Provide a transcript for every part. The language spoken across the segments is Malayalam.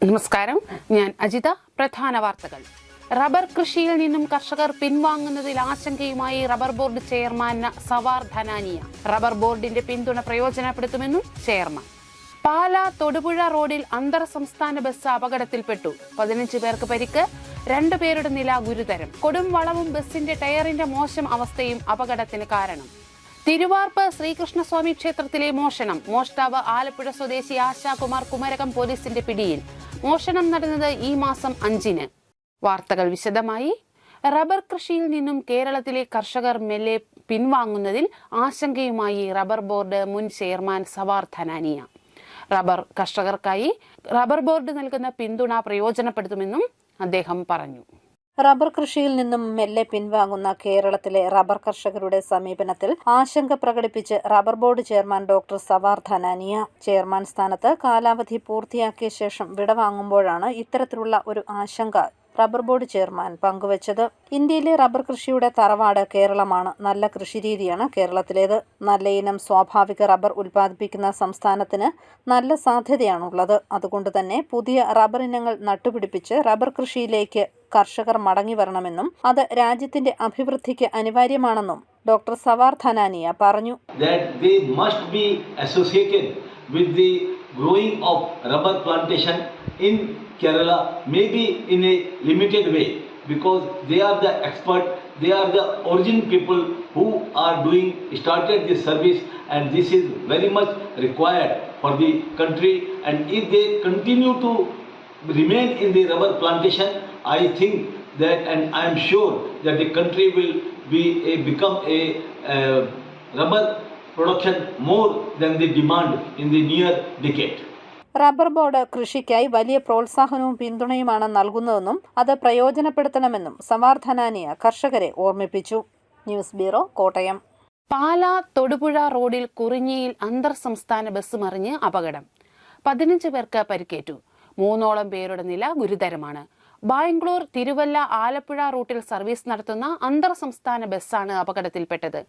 നമസ്കാരം, ഞാൻ അജിത. പ്രധാന വാർത്തകൾ. റബ്ബർ കൃഷിയിൽ നിന്നും കർഷകർ പിൻവാങ്ങുന്നതിൽ ആശങ്കയുമായി rubber board chairman Sawar Dhanania. Rubber ബോർഡിന്റെ പിന്തുണ പ്രയോജനപ്പെടുത്തുമെന്നും ചെയർമാൻ. പാല തൊടുപുഴ റോഡിൽ അന്തർ സംസ്ഥാന ബസ് അപകടത്തിൽപ്പെട്ടു. 15 പേർക്ക് പരിക്ക്, 2 പേരുടെ നില ഗുരുതരം. കൊടും വളവും ബസിന്റെ ടയറിന്റെ മോശം അവസ്ഥയും അപകടത്തിന് കാരണം. തിരുവാർപ്പ് ശ്രീകൃഷ്ണസ്വാമി ക്ഷേത്രത്തിലെ മോഷണം. മോഷ്ടാവ് ആലപ്പുഴ സ്വദേശി ആശാകുമാർ കുമരകം പോലീസിന്റെ പിടിയിൽ. മോഷണം നടന്നത് ഈ മാസം 5-ന്. വാർത്തകൾ വിശദമായി. റബ്ബർ കൃഷിയിൽ നിന്നും കേരളത്തിലെ കർഷകർ മെല്ലെ പിൻവാങ്ങുന്നതിൽ ആശങ്കയുമായി റബ്ബർ ബോർഡ് മുൻ ചെയർമാൻ സവാർ ധനാനിയ. റബ്ബർ കർഷകർക്കായി റബ്ബർ ബോർഡ് നൽകുന്ന പിന്തുണ പ്രയോജനപ്പെടുത്തുമെന്നും അദ്ദേഹം പറഞ്ഞു. റബ്ബർ കൃഷിയിൽ നിന്നും മെല്ലെ പിൻവാങ്ങുന്ന കേരളത്തിലെ റബ്ബർ കർഷകരുടെ സമീപനത്തിൽ ആശങ്ക പ്രകടിപ്പിച്ച് rubber board chairman doctor Sawar Dhanania. Chairman സ്ഥാനത്ത് കാലാവധി പൂർത്തിയാക്കിയ ശേഷം വിടവാങ്ങുമ്പോഴാണ് ഇത്തരത്തിലുള്ള ഒരു ആശങ്ക റബ്ബർ ബോർഡ് ചെയർമാൻ പങ്കുവച്ചത്. ഇന്ത്യയിലെ റബ്ബർ കൃഷിയുടെ തറവാട് കേരളമാണ്. നല്ല കൃഷിരീതിയാണ് കേരളത്തിലേത്. നല്ല ഇനം സ്വാഭാവിക റബ്ബർ ഉൽപ്പാദിപ്പിക്കുന്ന സംസ്ഥാനത്തിന് നല്ല സാധ്യതയാണുള്ളത്. അതുകൊണ്ട് തന്നെ പുതിയ റബ്ബർ ഇനങ്ങൾ നട്ടുപിടിപ്പിച്ച് റബ്ബർ കൃഷിയിലേക്ക് കർഷകർ മടങ്ങി വരണമെന്നും അത് രാജ്യത്തിന്റെ അഭിവൃദ്ധിക്ക് അനിവാര്യമാണെന്നും ഡോക്ടർ സവാർ ധനാനിയ പറഞ്ഞു. With the growing of rubber plantation in Kerala, maybe in a limited way, because they are the expert, they are the origin people who are started this service, and this is very much required for the country. And if they continue to remain in the rubber plantation, I think that, and I am sure that the country will become a rubber production more than the demand in the near decade. Rubber board കൃഷിക്കായി വലിയ പ്രോത്സാഹനവും പിന്തുണയുമാണ് നൽകുന്നതെന്നും അത് പ്രയോജനപ്പെടുത്തണമെന്നും സവാർ ധനാനിയ കർഷകരെ ഓർമ്മിപ്പിച്ചു. News bureau, Kottayam. പാല തൊടുപുഴ റോഡിൽ കുറിഞ്ഞിയിൽ അന്തർ സംസ്ഥാന ബസ് മറിഞ്ഞ് അപകടം. 15 പേർക്ക് പരിക്കേറ്റു. 3ഓളം പേരുടെ നില ഗുരുതരമാണ്. ബാംഗ്ലൂർ, തിരുവല്ല, ആലപ്പുഴ റൂട്ടിൽ സർവീസ് നടത്തുന്ന അന്തർ സംസ്ഥാന ബസ്സാണ് അപകടത്തിൽപ്പെട്ടത്.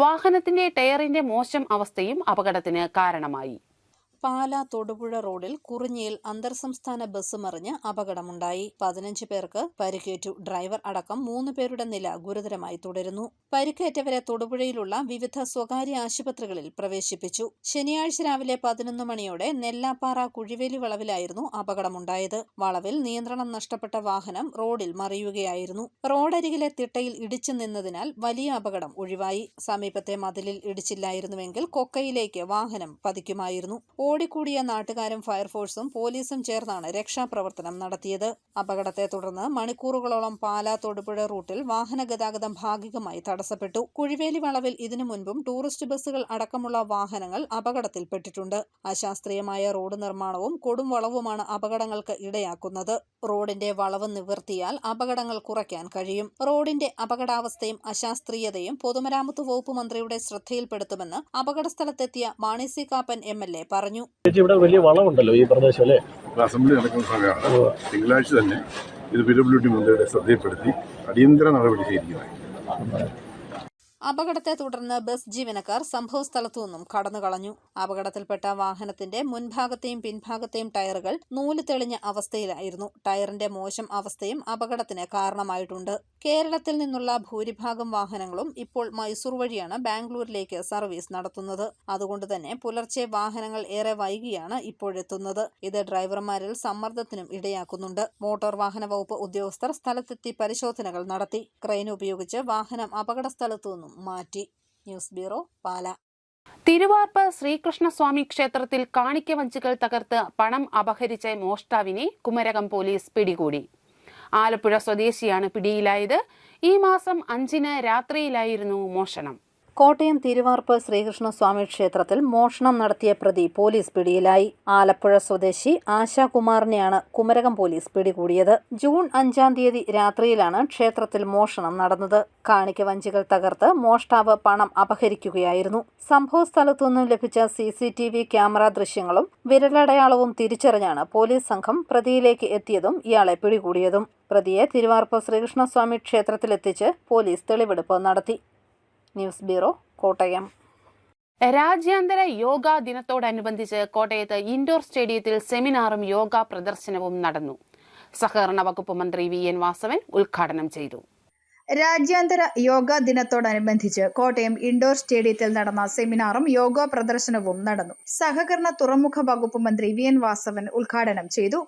വാഹനത്തിന്റെ ടയറിന്റെ മോശം അവസ്ഥയും അപകടത്തിന് കാരണമായി. പാല തൊടുപുഴ റോഡിൽ കുറിഞ്ഞിയിൽ അന്തർ സംസ്ഥാന ബസ് മറിഞ്ഞ് അപകടമുണ്ടായി. 15 പേർക്ക് പരിക്കേറ്റു. ഡ്രൈവർ അടക്കം 3 പേരുടെ നില ഗുരുതരമായി തുടരുന്നു. പരിക്കേറ്റവരെ തൊടുപുഴയിലുള്ള വിവിധ സ്വകാര്യ ആശുപത്രികളിൽ പ്രവേശിപ്പിച്ചു. ശനിയാഴ്ച രാവിലെ 11 മണിയോടെ നെല്ലാപ്പാറ കുഴിവേലി വളവിലായിരുന്നു അപകടമുണ്ടായത്. വളവിൽ നിയന്ത്രണം നഷ്ടപ്പെട്ട വാഹനം റോഡിൽ മറിയുകയായിരുന്നു. റോഡരികിലെ തിട്ടയിൽ ഇടിച്ചു നിന്നതിനാൽ വലിയ അപകടം ഒഴിവായി. സമീപത്തെ മതിലിൽ ഇടിച്ചില്ലായിരുന്നുവെങ്കിൽ കൊക്കയിലേക്ക് വാഹനം പതിക്കുമായിരുന്നു. ഓടിക്കൂടിയ നാട്ടുകാരും ഫയർഫോഴ്സും പോലീസും ചേർന്നാണ് രക്ഷാപ്രവർത്തനം നടത്തിയത്. അപകടത്തെ തുടർന്ന് മണിക്കൂറുകളോളം പാലാ തൊടുപുഴ റൂട്ടിൽ വാഹന ഗതാഗതം ഭാഗികമായി തടസ്സപ്പെട്ടു. കുഴിവേലി വളവിൽ ഇതിനു മുൻപും ടൂറിസ്റ്റ് ബസ്സുകൾ അടക്കമുള്ള വാഹനങ്ങൾ അപകടത്തിൽപ്പെട്ടിട്ടുണ്ട്. അശാസ്ത്രീയമായ റോഡ് നിർമ്മാണവും കൊടും വളവുമാണ് അപകടങ്ങൾക്ക് ഇടയാക്കുന്നത്. റോഡിന്റെ വളവ് നിവർത്തിയാൽ അപകടങ്ങൾ കുറയ്ക്കാൻ കഴിയും. റോഡിന്റെ അപകടാവസ്ഥയും അശാസ്ത്രീയതയും പൊതുമരാമത്ത് വകുപ്പ് മന്ത്രിയുടെ ശ്രദ്ധയിൽപ്പെടുത്തുമെന്ന് അപകടസ്ഥലത്തെത്തിയ മാണി സി കാപ്പൻ MLA പറഞ്ഞു. ഇവിടെ വലിയ വളവുണ്ടല്ലോ ഈ പ്രദേശം അല്ലേ? അസംബ്ലി നടക്കുന്ന സമയമാണ്. തിങ്കളാഴ്ച തന്നെ ഇത് PWD മന്ത്രിയുടെ ശ്രദ്ധയിൽപ്പെടുത്തി അടിയന്തര നടപടി സ്വീകരിക്കുന്നത്. അപകടത്തെ തുടർന്ന് ബസ് ജീവനക്കാർ സംഭവസ്ഥലത്തു നിന്നും കടന്നുകളഞ്ഞു. അപകടത്തിൽപ്പെട്ട വാഹനത്തിന്റെ മുൻഭാഗത്തെയും പിൻഭാഗത്തെയും ടയറുകൾ നൂല് തെളിഞ്ഞ അവസ്ഥയിലായിരുന്നു. ടയറിന്റെ മോശം അവസ്ഥയും അപകടത്തിന് കാരണമായിട്ടുണ്ട്. കേരളത്തിൽ നിന്നുള്ള ഭൂരിഭാഗം വാഹനങ്ങളും ഇപ്പോൾ മൈസൂർ വഴിയാണ് ബാംഗ്ലൂരിലേക്ക് സർവീസ് നടത്തുന്നത്. അതുകൊണ്ട് തന്നെ പുലർച്ചെ വാഹനങ്ങൾ ഏറെ വൈകിയാണ് ഇപ്പോഴെത്തുന്നത്. ഇത് ഡ്രൈവർമാരിൽ സമ്മർദ്ദത്തിനും ഇടയാക്കുന്നുണ്ട്. മോട്ടോർ വാഹന വകുപ്പ് ഉദ്യോഗസ്ഥർ സ്ഥലത്തെത്തി പരിശോധനകൾ നടത്തി. ക്രെയിൻ ഉപയോഗിച്ച് വാഹനം അപകട സ്ഥലത്തു നിന്നും മാറ്റി. ന്യൂസ് ബ്യൂറോ, പാല. തിരുവാർപ്പ് ശ്രീകൃഷ്ണസ്വാമി ക്ഷേത്രത്തിൽ കാണിക്ക വഞ്ചികൾ തകർത്ത് പണം അപഹരിച്ച മോഷ്ടാവിനെ കുമരകം പോലീസ് പിടികൂടി. ആലപ്പുഴ സ്വദേശിയാണ് പിടിയിലായത്. ഈ മാസം 5-ന് രാത്രിയിലായിരുന്നു മോഷണം. കോട്ടയം തിരുവാർപ്പ് ശ്രീകൃഷ്ണസ്വാമി ക്ഷേത്രത്തിൽ മോഷണം നടത്തിയ പ്രതി പോലീസ് പിടിയിലായി. ആലപ്പുഴ സ്വദേശി ആശാകുമാറിനെയാണ് കുമരകം പോലീസ് പിടികൂടിയത്. ജൂൺ 5-ാം തീയതി രാത്രിയിലാണ് ക്ഷേത്രത്തിൽ മോഷണം നടന്നത്. കാണിക്ക വഞ്ചികൾ തകർത്ത് മോഷ്ടാവ് പണം അപഹരിക്കുകയായിരുന്നു. സംഭവ സ്ഥലത്തുനിന്നും ലഭിച്ച CCTV ക്യാമറ ദൃശ്യങ്ങളും വിരലടയാളവും തിരിച്ചറിഞ്ഞാണ് പോലീസ് സംഘം പ്രതിയിലേക്ക് എത്തിയതും ഇയാളെ പിടികൂടിയതും. പ്രതിയെ തിരുവാർപ്പ് ശ്രീകൃഷ്ണസ്വാമി ക്ഷേത്രത്തിലെത്തിച്ച് പോലീസ് തെളിവെടുപ്പ് നടത്തി. News bureau, Kottayam. രാജ്യാന്തര യോഗാ ദിനത്തോടനുബന്ധിച്ച് കോട്ടയത്ത് ഇൻഡോർ സ്റ്റേഡിയത്തിൽ സെമിനാറും യോഗാ പ്രദർശനവും നടന്നു. സഹകരണ വകുപ്പ് മന്ത്രി VN വാസവൻ ഉദ്ഘാടനം ചെയ്തു. രാജ്യാന്തര യോഗാ ദിനത്തോടനുബന്ധിച്ച് കോട്ടയം ഇൻഡോർ സ്റ്റേഡിയത്തിൽ നടന്ന സെമിനാറും യോഗ പ്രദർശനവും നടന്നു. സഹകരണ തുറമുഖ വകുപ്പ് മന്ത്രി VN വാസവൻ ഉദ്ഘാടനം ചെയ്തു.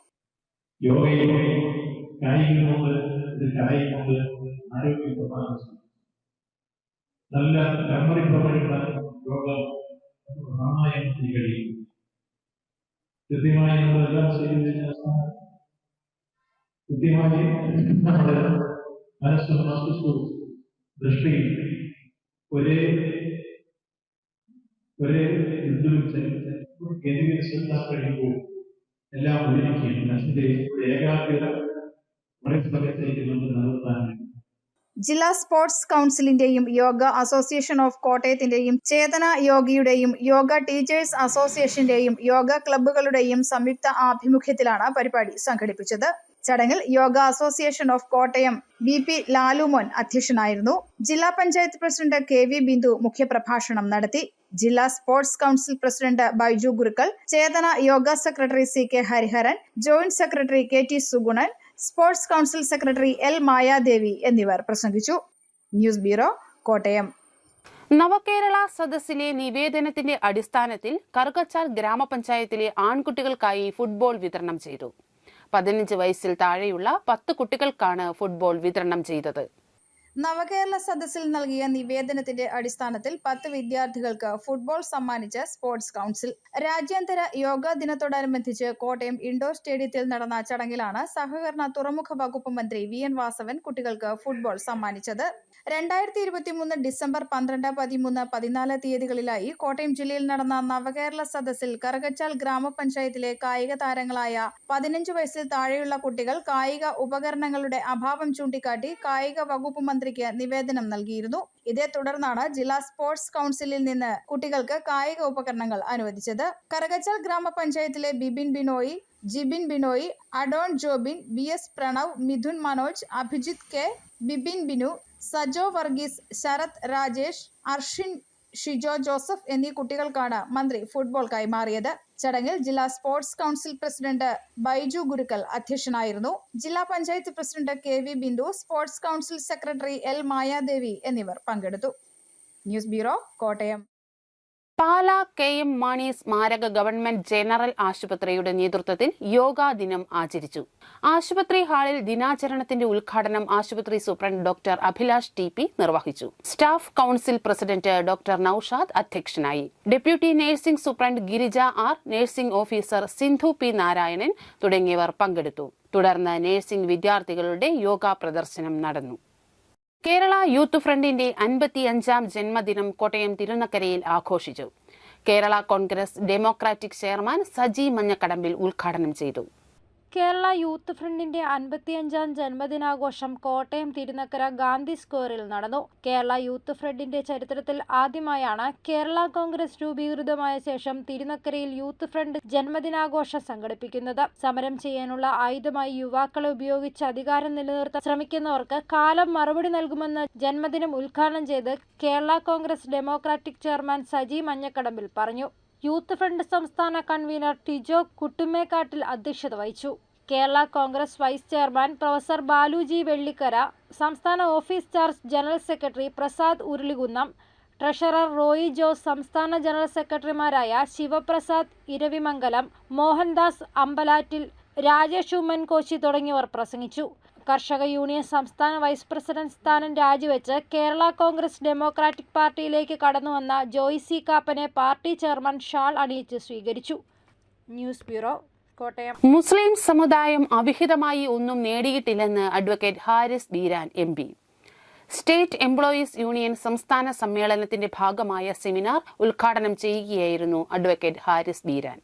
നല്ല മെമ്മറി പവറുള്ള യോഗം കൃത്യമായി നമ്മളെല്ലാം ചെയ്യുന്നതിന് കൃത്യമായി നമ്മുടെ മനസ്സും മസ്തിഷ്കവും ദൃഷ്ടിയും ഒരേ കേന്ദ്രീകരിച്ചാൽ കഴിയുമ്പോൾ എല്ലാം ഒഴിക്കുകയും മനസ്സിന്റെ ഏകാഗ്രത സമയത്തേക്ക് നമുക്ക് നടത്താൻ. ജില്ലാ സ്പോർട്സ് കൗൺസിലിന്റെയും യോഗ അസോസിയേഷൻ ഓഫ് കോട്ടയത്തിന്റെയും ചേതന യോഗയുടെയും യോഗ ടീച്ചേഴ്സ് അസോസിയേഷന്റെയും യോഗ ക്ലബ്ബുകളുടെയും സംയുക്ത ആഭിമുഖ്യത്തിലാണ് പരിപാടി സംഘടിപ്പിച്ചത്. ചടങ്ങിൽ Yoga association of Kottayam BP Lalumon അധ്യക്ഷനായിരുന്നു. ജില്ലാ പഞ്ചായത്ത് പ്രസിഡന്റ് KV ബിന്ദു മുഖ്യപ്രഭാഷണം നടത്തി. ജില്ലാ sports council president Baiju Gurukkal, Chethana Yoga secretary CK Hariharan, joint secretary KT Sugunan, sports council secretary L Mayadevi എന്നിവർ പ്രസംഗിച്ചു. News bureau, Kottayam. നവകേരള സദസ്സിലെ നിവേദനത്തിന്റെ അടിസ്ഥാനത്തിൽ കറുകച്ചാൽ ഗ്രാമപഞ്ചായത്തിലെ ആൺകുട്ടികൾക്കായി ഫുട്ബോൾ വിതരണം ചെയ്തു. 15 വയസ്സിൽ താഴെയുള്ള 10 കുട്ടികൾക്കാണ് ഫുട്ബോൾ വിതരണം ചെയ്തത്. നവകേരള സദസ്സിൽ നൽകിയ നിവേദനത്തിന്റെ അടിസ്ഥാനത്തിൽ 10 വിദ്യാർത്ഥികൾക്ക് ഫുട്ബോൾ സമ്മാനിച്ച് സ്പോർട്സ് കൗൺസിൽ. രാജ്യാന്തര യോഗാ ദിനത്തോടനുബന്ധിച്ച് കോട്ടയം ഇൻഡോർ സ്റ്റേഡിയത്തിൽ നടന്ന ചടങ്ങിലാണ് സഹകരണ തുറമുഖ വകുപ്പ് മന്ത്രി VN വാസവൻ കുട്ടികൾക്ക് ഫുട്ബോൾ സമ്മാനിച്ചത്. 2023 ഡിസംബർ 12, 13, 14 തീയതികളിലായി കോട്ടയം ജില്ലയിൽ നടന്ന നവകേരള സദസ്സിൽ കറുകച്ചാൽ ഗ്രാമപഞ്ചായത്തിലെ കായിക താരങ്ങളായ 15 വയസ്സിൽ താഴെയുള്ള കുട്ടികൾ കായിക ഉപകരണങ്ങളുടെ അഭാവം ചൂണ്ടിക്കാട്ടി കായിക വകുപ്പ് മന്ത്രിക്ക് നിവേദനം നൽകിയിരുന്നു. ഇതേ തുടർന്നാണ് ജില്ലാ സ്പോർട്സ് കൗൺസിലിൽ നിന്ന് കുട്ടികൾക്ക് കായിക ഉപകരണങ്ങൾ അനുവദിച്ചത്. കറുകച്ചാൽ ഗ്രാമപഞ്ചായത്തിലെ Bibin Binoy, Jibin Binoy, Adon Jobin, BS Pranav, Mithun Manoj, Abhijith K, Bibin Binu, Sajo Varghese, Sharath Rajesh, Arshin Shijo Joseph എന്നീ കുട്ടികൾക്കാണ് മന്ത്രി ഫുട്ബോൾ കൈമാറിയത്. ചടങ്ങിൽ ജില്ലാ sports council president Baiju Gurukkal അധ്യക്ഷനായിരുന്നു. ജില്ലാ panchayat president KV Bindu, sports council secretary L Mayadevi എന്നിവർ പങ്കെടുത്തു. News bureau, Kottayam. Pala KM Mani സ്മാരക ഗവൺമെന്റ് ജനറൽ ആശുപത്രിയുടെ നേതൃത്വത്തിൽ യോഗാ ദിനം ആചരിച്ചു. ആശുപത്രി ഹാളിൽ ദിനാചരണത്തിന്റെ ഉദ്ഘാടനം ആശുപത്രി സൂപ്രണ്ട് ഡോക്ടർ അഭിലാഷ് TP നിർവഹിച്ചു. Staff council president doctor Noushad അധ്യക്ഷനായി. Deputy nursing superintendent Girija R, nursing officer Sindhu P Narayanan തുടങ്ങിയവർ പങ്കെടുത്തു. തുടർന്ന് നഴ്സിംഗ് വിദ്യാർത്ഥികളുടെ യോഗാ പ്രദർശനം നടന്നു. കേരള യൂത്ത് ഫ്രണ്ടിന്റെ 55ാം ജന്മദിനം കോട്ടയം തിരുനക്കരയിൽ ആഘോഷിച്ചു. കേരള കോൺഗ്രസ് ഡെമോക്രാറ്റിക് ചെയർമാൻ സജി മഞ്ഞക്കടമ്പിൽ ഉദ്ഘാടനം ചെയ്തു. കേരള യൂത്ത് ഫ്രണ്ടിന്റെ 55ാം ജന്മദിനാഘോഷം കോട്ടയം തിരുനക്കര ഗാന്ധി സ്ക്വയറിൽ നടന്നു. കേരള യൂത്ത് ഫ്രണ്ടിന്റെ ചരിത്രത്തിൽ ആദ്യമായാണ് കേരള കോൺഗ്രസ് രൂപീകൃതമായ ശേഷം തിരുനക്കരയിൽ യൂത്ത് ഫ്രണ്ട് ജന്മദിനാഘോഷം സംഘടിപ്പിക്കുന്നത്. സമരം ചെയ്യാനുള്ള ആയുധമായി യുവാക്കളെ ഉപയോഗിച്ച് അധികാരം നിലനിർത്താൻ ശ്രമിക്കുന്നവർക്ക് കാലം മറുപടി നൽകുമെന്ന് ജന്മദിനം ഉദ്ഘാടനം ചെയ്ത് കേരള കോൺഗ്രസ് ഡെമോക്രാറ്റിക് ചെയർമാൻ സജി മഞ്ഞക്കടമ്പിൽ പറഞ്ഞു. യൂത്ത് ഫ്രണ്ട് സംസ്ഥാന കൺവീനർ ടിജോ കുട്ടുമേക്കാട്ടിൽ അധ്യക്ഷത വഹിച്ചു. Kerala Congress vice chairman professor Baluji Vellikkara, സംസ്ഥാന office charge general secretary Prasad Urulikunnam, treasurer Roy Jose, സംസ്ഥാന ജനറൽ സെക്രട്ടറിമാരായ ശിവപ്രസാദ് ഇരവിമംഗലം, മോഹൻദാസ് അമ്പലാറ്റിൽ, രാജേഷ് ഉമ്മൻകോശി തുടങ്ങിയവർ പ്രസംഗിച്ചു. കർഷക യൂണിയൻ സംസ്ഥാന വൈസ് പ്രസിഡന്റ് സ്ഥാനം രാജിവെച്ച് കേരള കോൺഗ്രസ് ഡെമോക്രാറ്റിക് പാർട്ടിയിലേക്ക് കടന്നുവന്ന ജോയ് സി കാപ്പനെ പാർട്ടി ചെയർമാൻ ഷാൾ അണിയിച്ച് സ്വീകരിച്ചു. News bureau, Kottayam. മുസ്ലിം സമുദായം അവിഹിതമായി ഒന്നും നേടിയിട്ടില്ലെന്ന് advocate Haris Beeran MP. State employees union സംസ്ഥാന സമ്മേളനത്തിന്റെ ഭാഗമായ സെമിനാർ ഉദ്ഘാടനം ചെയ്യുകയായിരുന്നു അഡ്വക്കേറ്റ് ഹാരിസ് ബീരാൻ.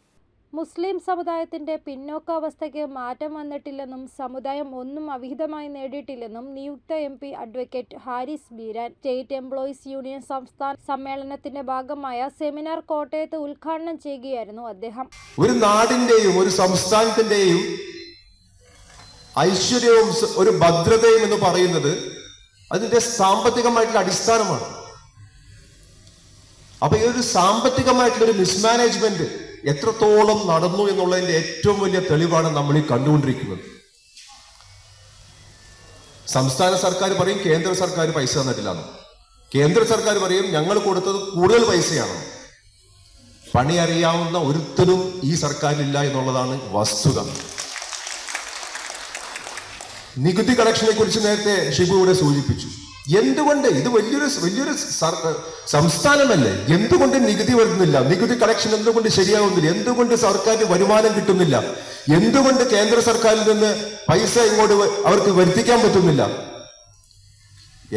മുസ്ലിം സമുദായത്തിന്റെ പിന്നോക്കാവസ്ഥയ്ക്ക് മാറ്റം വന്നിട്ടില്ലെന്നും സമുദായം ഒന്നും അവിഹിതമായി നേടിയിട്ടില്ലെന്നും നിയുക്ത MP advocate Haris Beeran state employees union സംസ്ഥാന സമ്മേളനത്തിന്റെ ഭാഗമായ സെമിനാർ കോട്ടയത്ത് ഉദ്ഘാടനം ചെയ്യുകയായിരുന്നു അദ്ദേഹം. ഒരു നാടിന്റെയും ഒരു സംസ്ഥാനത്തിന്റെയും ഐശ്വര്യവും ഒരു ഭദ്രതയും എന്ന് പറയുന്നത് അതിന്റെ സാമ്പത്തികമായിട്ടുള്ള അടിസ്ഥാനമാണ്. അപ്പൊ ഈ ഒരു സാമ്പത്തികമായിട്ടുള്ള ഒരു മിസ്മാനേജ്മെന്റ് എത്രത്തോളം നടന്നു എന്നുള്ളതിന്റെ ഏറ്റവും വലിയ തെളിവാണ് നമ്മൾ ഈ കണ്ടുകൊണ്ടിരിക്കുന്നത്. സംസ്ഥാന സർക്കാർ പറയും കേന്ദ്ര സർക്കാർ പൈസ തന്നിട്ടില്ലെന്ന്. കേന്ദ്ര സർക്കാർ പറയും ഞങ്ങൾ കൊടുത്തത് കൂടുതൽ പൈസയാണ്. പണി അറിയാവുന്ന ഒരുത്തരും ഈ സർക്കാരിലില്ല എന്നുള്ളതാണ് വസ്തുത. നികുതി കളക്ഷനെ കുറിച്ച് നേരത്തെ ഷിബു ഇവിടെ സൂചിപ്പിച്ചു. എന്തുകൊണ്ട് ഇത് വലിയൊരു സംസ്ഥാനമല്ലേ, എന്തുകൊണ്ട് നികുതി വരുന്നില്ല? നികുതി കളക്ഷൻ എന്തുകൊണ്ട് ശരിയാവുന്നില്ല? എന്തുകൊണ്ട് സർക്കാരിന് വരുമാനം കിട്ടുന്നില്ല? എന്തുകൊണ്ട് കേന്ദ്ര സർക്കാരിൽ നിന്ന് പൈസ ഇങ്ങോട്ട് അവർക്ക് വരുത്തിക്കാൻ പറ്റുന്നില്ല?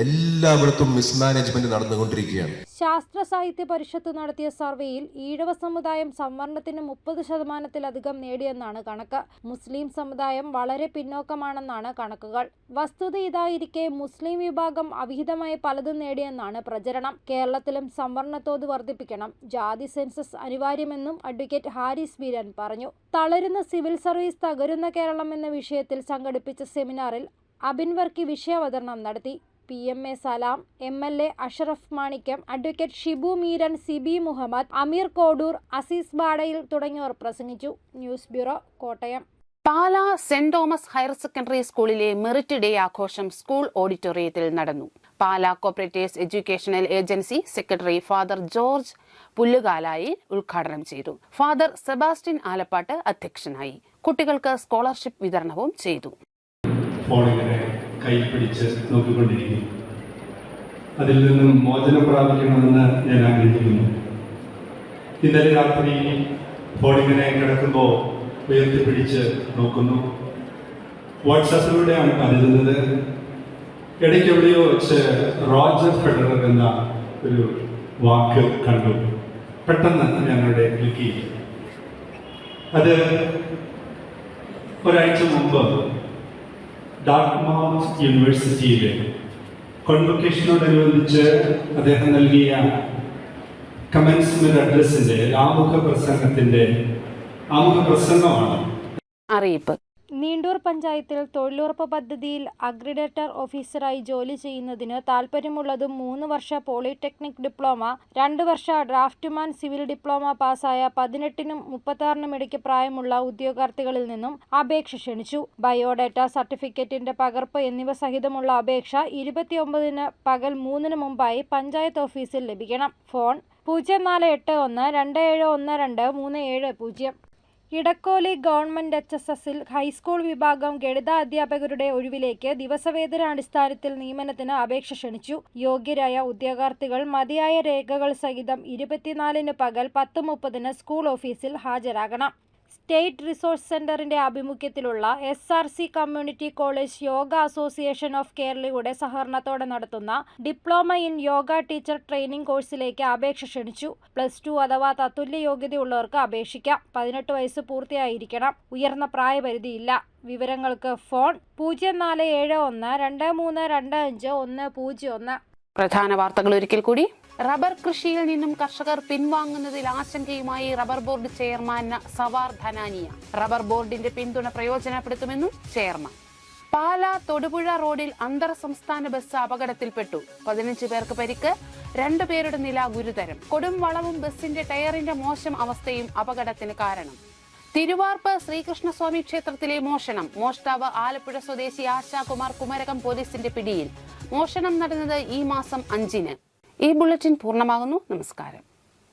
എല്ലായിടത്തും മിസ്മാനേജ്മെന്റ് നടന്നുകൊണ്ടിരിക്കുകയാണ്. ശാസ്ത്ര സാഹിത്യ പരിഷത്ത് നടത്തിയ സർവേയിൽ ഈഴവ സമുദായം സംവരണത്തിന് 30%-ലധികം നേടിയെന്നാണ് കണക്ക്. മുസ്ലിം സമുദായം വളരെ പിന്നോക്കമാണെന്നാണ് കണക്കുകൾ. വസ്തുത ഇതായിരിക്കെ മുസ്ലിം വിഭാഗം അവിഹിതമായി പലതും നേടിയെന്നാണ് പ്രചരണം. കേരളത്തിലും സംവരണത്തോത് വർദ്ധിപ്പിക്കണം, ജാതി സെൻസസ് അനിവാര്യമെന്നും അഡ്വക്കേറ്റ് ഹാരിസ് ബീരൻ പറഞ്ഞു. തളരുന്ന സിവിൽ സർവീസ് തകരുന്ന കേരളം എന്ന വിഷയത്തിൽ സംഘടിപ്പിച്ച സെമിനാറിൽ അബിൻ വർക്കി വിഷയാവതരണം നടത്തി. PMA Salam, MLA Ashraf Manikyam, advocate Shibu Meeran, Sibi Muhammad, Ameer Kodur, Azeez Badayil തുടങ്ങിയവർ പ്രസംഗിച്ചു. News bureau, Kottayam. Pala saint Thomas higher secondary സ്കൂളിലെ മെറിറ്റ് ഡേ ആഘോഷം സ്കൂൾ ഓഡിറ്റോറിയത്തിൽ നടന്നു. Pala cooperatives educational agency secretary father George Pullukalayil ഉദ്ഘാടനം ചെയ്തു. ഫാദർ സെബാസ്റ്റ്യൻ ആലപ്പാട്ട് അധ്യക്ഷനായി. കുട്ടികൾക്ക് സ്കോളർഷിപ്പ് വിതരണവും ചെയ്തു. കൈപ്പിടിച്ച് നോക്കിക്കൊണ്ടിരിക്കുന്നു. അതിൽ നിന്നും മോചനം പ്രാപിക്കണമെന്ന് ഞാൻ ആഗ്രഹിക്കുന്നു. ഇന്നലെ രാത്രി ഫോണിങ്ങനെ കിടക്കുമ്പോൾ ഉയർത്തിപ്പിടിച്ച് നോക്കുന്നു. വാട്സാപ്പിലൂടെയാണ് കരുതുന്നത്. ഇടയ്ക്ക് എവിടെയോ വെച്ച് റോജർ ഫെഡറർ എന്ന ഒരു വാക്ക് കണ്ടു. പെട്ടെന്ന് ഞങ്ങളുടെ ക്ലിക്ക് ചെയ്തു. അത് ഒരാഴ്ച മുമ്പ് ഡാർട്ട്മൗത്ത് യൂണിവേഴ്സിറ്റിയിലെ കോൺവൊക്കേഷനോടനുബന്ധിച്ച് അദ്ദേഹം നൽകിയ കമൻസ്മെന്റ് അഡ്രസ്സിന്റെ ആമുഖ പ്രസംഗമാണ്. അറിയിപ്പ്. നീണ്ടൂർ പഞ്ചായത്തിൽ തൊഴിലുറപ്പ് പദ്ധതിയിൽ അഗ്രിഡേറ്റർ ഓഫീസറായി ജോലി ചെയ്യുന്നതിന് താൽപ്പര്യമുള്ളതും 3 വർഷ പോളിടെക്നിക് ഡിപ്ലോമ, 2 വർഷ ഡ്രാഫ്റ്റ്മാൻ സിവിൽ ഡിപ്ലോമ പാസ്സായ 18-നും 36-നും ഇടയ്ക്ക് പ്രായമുള്ള ഉദ്യോഗാർത്ഥികളിൽ നിന്നും അപേക്ഷ ക്ഷണിച്ചു. ബയോഡാറ്റ സർട്ടിഫിക്കറ്റിന്റെ പകർപ്പ് എന്നിവ സഹിതമുള്ള അപേക്ഷ 29-ന് പകൽ 3-ന് മുമ്പായി പഞ്ചായത്ത് ഓഫീസിൽ ലഭിക്കണം. ഫോൺ 0481271237. ഇടക്കോലി ഗവൺമെന്റ് HSSൽ ഹൈസ്കൂൾ വിഭാഗം ഗണിത അധ്യാപകരുടെ ഒഴിവിലേക്ക് ദിവസവേതനാടിസ്ഥാനത്തിൽ നിയമനത്തിന് അപേക്ഷ ക്ഷണിച്ചു. യോഗ്യരായ ഉദ്യോഗാർത്ഥികൾ മതിയായ രേഖകൾ സഹിതം 24-ന് പകൽ 10:30-ന് സ്കൂൾ ഓഫീസിൽ ഹാജരാകണം. സ്റ്റേറ്റ് റിസോഴ്സ് സെന്ററിന്റെ ആഭിമുഖ്യത്തിലുള്ള SRC community college yoga association of കേരളയുടെ സഹകരണത്തോടെ നടത്തുന്ന diploma in yoga teacher training കോഴ്സിലേക്ക് അപേക്ഷ ക്ഷണിച്ചു. +2 അഥവാ തത്തുല്യ യോഗ്യതയുള്ളവർക്ക് അപേക്ഷിക്കാം. 18 വയസ്സ് പൂർത്തിയായിരിക്കണം. ഉയർന്ന പ്രായപരിധിയില്ല. വിവരങ്ങൾക്ക് ഫോൺ 047123250101. പ്രധാന വാർത്തകൾ ഒരിക്കൽ കൂടി. റബ്ബർ കൃഷിയിൽ നിന്നും കർഷകർ പിൻവാങ്ങുന്നതിൽ ആശങ്കയുമായി rubber board chairman Sawar Dhanania. Rubber ബോർഡിന്റെ പിന്തുണ പ്രയോജനപ്പെടുത്തുമെന്നും ചെയർമാൻ. പാലാ തൊടുപുഴ റോഡിൽ അന്തർ സംസ്ഥാന ബസ് അപകടത്തിൽപ്പെട്ടു. 15 പേർക്ക് പരിക്ക്, 2 പേരുടെ നില ഗുരുതരം. കൊടും വളവും ബസിന്റെ ടയറിന്റെ മോശം അവസ്ഥയും അപകടത്തിന് കാരണം. തിരുവാർപ്പ് ശ്രീകൃഷ്ണസ്വാമി ക്ഷേത്രത്തിലെ മോഷണം. മോഷ്ടാവ് ആലപ്പുഴ സ്വദേശി ആശാകുമാർ കുമരകം പോലീസിന്റെ പിടിയിൽ. മോഷണം നടന്നത് ഈ മാസം 5-ന്. ഈ ബുള്ളറ്റിൻ പൂർണ്ണമാകുന്നു. നമസ്കാരം.